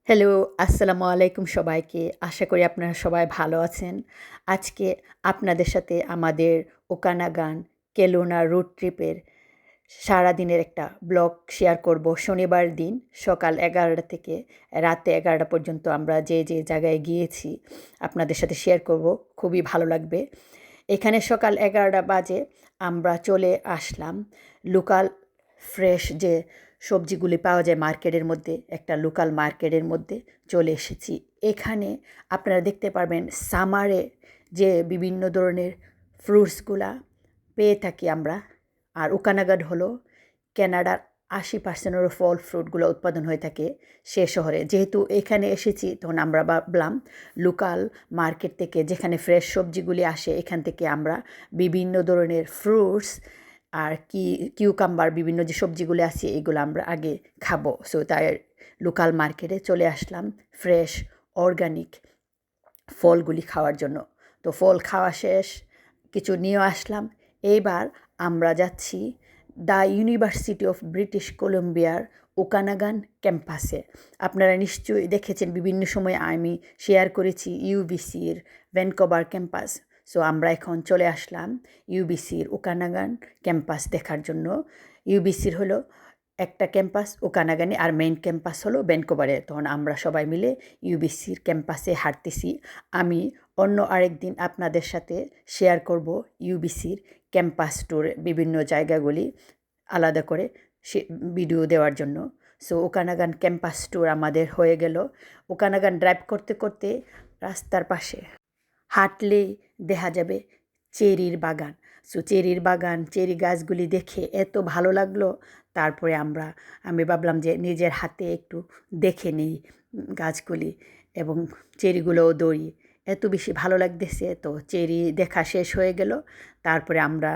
Hello, আসসালামু আলাইকুম সবাইকে। আশা করি আপনারা সবাই ভালো আছেন। আজকে আপনাদের সাথে আমাদের ওকানাগান কেলোনা রোড ট্রিপের সারাদিনের একটা ব্লগ শেয়ার করব। শনিবার দিন সকাল 11টা থেকে রাতে 11টা পর্যন্ত আমরা যে জায়গায় গিয়েছি আপনাদের সাথে শেয়ার করব। খুবই ভালো লাগবে। এখানে সকাল 11টা বাজে আমরা চলে আসলাম লোকাল ফ্রেশ যে সবজিগুলি পাওয়া যায় মার্কেটের মধ্যে, একটা লোকাল মার্কেটের মধ্যে চলে এসেছি। এখানে আপনারা দেখতে পারবেন সামারে যে বিভিন্ন ধরনের ফ্রুটসগুলা পেয়ে থাকি আমরা। আর ওকানাগাড হলো কানাডার 80%-এরও ফল ফ্রুটগুলো উৎপাদন হয়ে থাকে সে শহরে। যেহেতু এখানে এসেছি তখন আমরা ভাবলাম লোকাল মার্কেট থেকে যেখানে ফ্রেশ সবজিগুলি আসে এখান থেকে আমরা বিভিন্ন ধরনের ফ্রুটস আর কিউকাম্বার বিভিন্ন যে সবজিগুলি আছে এগুলো আমরা আগে খাবো। সো তাই লোকাল মার্কেটে চলে আসলাম ফ্রেশ অর্গানিক ফলগুলি খাওয়ার জন্য। তো ফল খাওয়া শেষ, কিছু নিয়েও আসলাম। এইবার আমরা যাচ্ছি দ্য ইউনিভার্সিটি অফ ব্রিটিশ কলম্বিয়ার ওকানাগান ক্যাম্পাসে। আপনারা নিশ্চয়ই দেখেছেন, বিভিন্ন সময় আমি শেয়ার করেছি ইউবিসির ভ্যানকুভার ক্যাম্পাস। সো আমরা এখন চলে আসলাম ইউবিসির ওকানাগান ক্যাম্পাস দেখার জন্য। ইউবিসির হলো একটা ক্যাম্পাস ওকানাগানে, আর মেইন ক্যাম্পাস হলো ভ্যানকুভারে। তখন আমরা সবাই মিলে ইউবিসির ক্যাম্পাসে হাঁটতেছি। আমি অন্য আরেকদিন আপনাদের সাথে শেয়ার করব ইউবিসির ক্যাম্পাস ট্যুর, বিভিন্ন জায়গাগুলি আলাদা করে সে ভিডিও দেওয়ার জন্য। সো ওকানাগান ক্যাম্পাস ট্যুর আমাদের হয়ে গেল। ওকানাগান ড্রাইভ করতে করতে রাস্তার পাশে হাঁটলেই দেখা যাবে চেরির বাগান। সো চেরির বাগান, চেরি গাছগুলি দেখে এত ভালো লাগলো। তারপরে আমি ভাবলাম যে নিজের হাতে একটু দেখে নিই গাছগুলি এবং চেরিগুলোও দৌড়ি। এত বেশি ভালো লাগতেছে। তো চেরি দেখা শেষ হয়ে গেল। তারপরে আমরা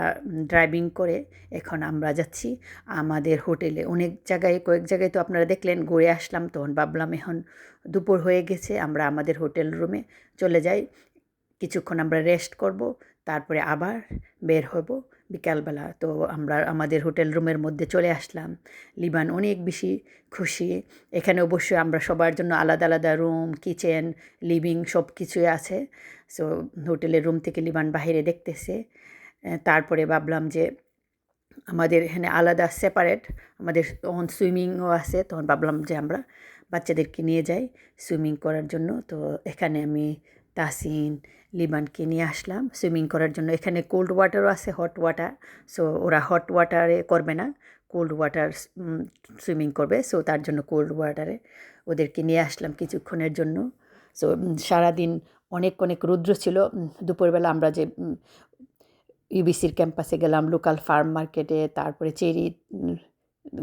ড্রাইভিং করে এখন আমরা যাচ্ছি আমাদের হোটেলে। কয়েক জায়গায় তো আপনারা দেখলেন ঘুরে আসলাম। তখন ভাবলাম এখন দুপুর হয়ে গেছে, আমরা আমাদের হোটেল রুমে চলে যাই। কিছুক্ষণ আমরা রেস্ট করব, তারপরে আবার বের হব বিকালবেলা। তো আমরা আমাদের হোটেল রুমের মধ্যে চলে আসলাম। লিবান অনেক বেশি খুশি। এখানে অবশ্যই আমরা সবার জন্য আলাদা আলাদা রুম, কিচেন, লিভিং সব কিছুই আছে। সো হোটেলের রুম থেকে লিবান বাহিরে দেখতেছে। তারপরে ভাবলাম যে আমাদের এখানে আলাদা সেপারেট আমাদের তখন সুইমিংও আছে। তখন ভাবলাম যে আমরা বাচ্চাদেরকে নিয়ে যাই সুইমিং করার জন্য। তো এখানে আমি তাসিন লিবানকে নিয়ে আসলাম সুইমিং করার জন্য। এখানে কোল্ড ওয়াটারও আছে, হট ওয়াটার। সো ওরা হট ওয়াটারে করবে না, কোল্ড ওয়াটার সুইমিং করবে। সো তার জন্য কোল্ড ওয়াটারে ওদেরকে নিয়ে আসলাম কিছুক্ষণের জন্য। সো সারাদিন অনেক অনেক রৌদ্র ছিল। দুপুরবেলা আমরা যে ইউবিসির ক্যাম্পাসে গেলাম লোকাল ফার্ম মার্কেটে, তারপরে চেরি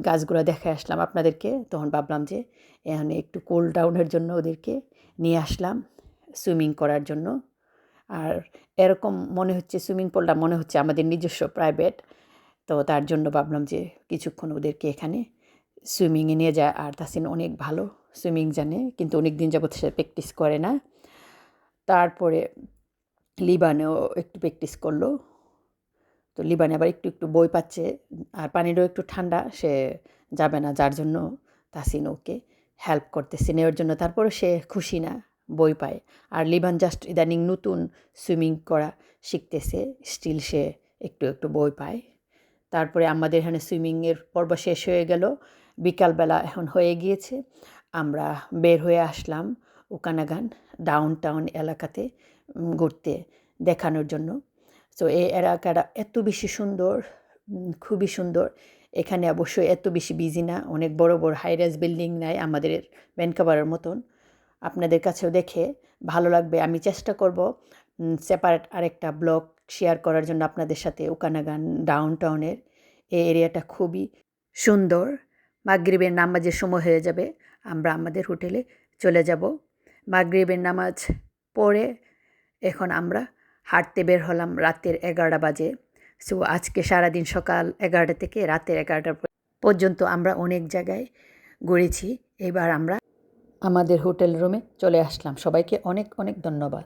গাছগুলো দেখে আসলাম আপনাদেরকে। তখন ভাবলাম যে এখানে একটু কুল ডাউনের জন্য ওদেরকে নিয়ে আসলাম সুইমিং করার জন্য। আর এরকম মনে হচ্ছে সুইমিং পুলটা মনে হচ্ছে আমাদের নিজস্ব প্রাইভেট। তো তার জন্য ভাবলাম যে কিছুক্ষণ ওদেরকে এখানে সুইমিংয়ে নিয়ে যায়। আর তাসিন অনেক ভালো সুইমিং জানে, কিন্তু অনেক দিন যাবত সে প্র্যাকটিস করে না। তারপরে লিবানেও একটু প্র্যাকটিস করলো। তো লিবানে আবার একটু একটু বই পাচ্ছে, আর পানিরও একটু ঠান্ডা, সে যাবে না, যার জন্য তাসিন ওকে হেল্প করতেছে নেওয়ার জন্য। তারপরে সে খুশি না, বই পায়। আর লিবান জাস্ট ইদানিং নতুন সুইমিং করা শিখতেছে, স্টিল সে একটু একটু বই পায়। তারপরে আমাদের এখানে সুইমিংয়ের পর্ব শেষ হয়ে গেল। বিকালবেলা এখন হয়ে গিয়েছে। আমরা বের হয়ে আসলাম ওকানাগান ডাউন টাউন এলাকাতে ঘুরতে দেখানোর জন্য। সো এই এলাকাটা এত বেশি সুন্দর, খুবই সুন্দর। এখানে অবশ্যই এত বেশি বিজি না, অনেক বড় বড় হাইরাইজ বিল্ডিং নাই আমাদের ভ্যানকুভারের মতন। আপনাদের কাছেও দেখে ভালো লাগবে। আমি চেষ্টা করব সেপারেট আরেকটা ব্লগ শেয়ার করার জন্য আপনাদের সাথে। ওকানাগান ডাউন টাউনের এই এরিয়াটা খুবই সুন্দর। মাগরিবের নামাজের সময় হয়ে যাবে, আমরা আমাদের হোটেলে চলে যাব। মাগরিবের নামাজ পড়ে এখন আমরা হাঁটতে বের হলাম রাতের 11টা বাজে। সো আজকে সারাদিন সকাল 11টা থেকে রাতের 11টা পর্যন্ত আমরা অনেক জায়গায় ঘুরেছি। এবার আমরা আমাদের হোটেল রুমে চলে আসলাম। সবাইকে অনেক অনেক ধন্যবাদ।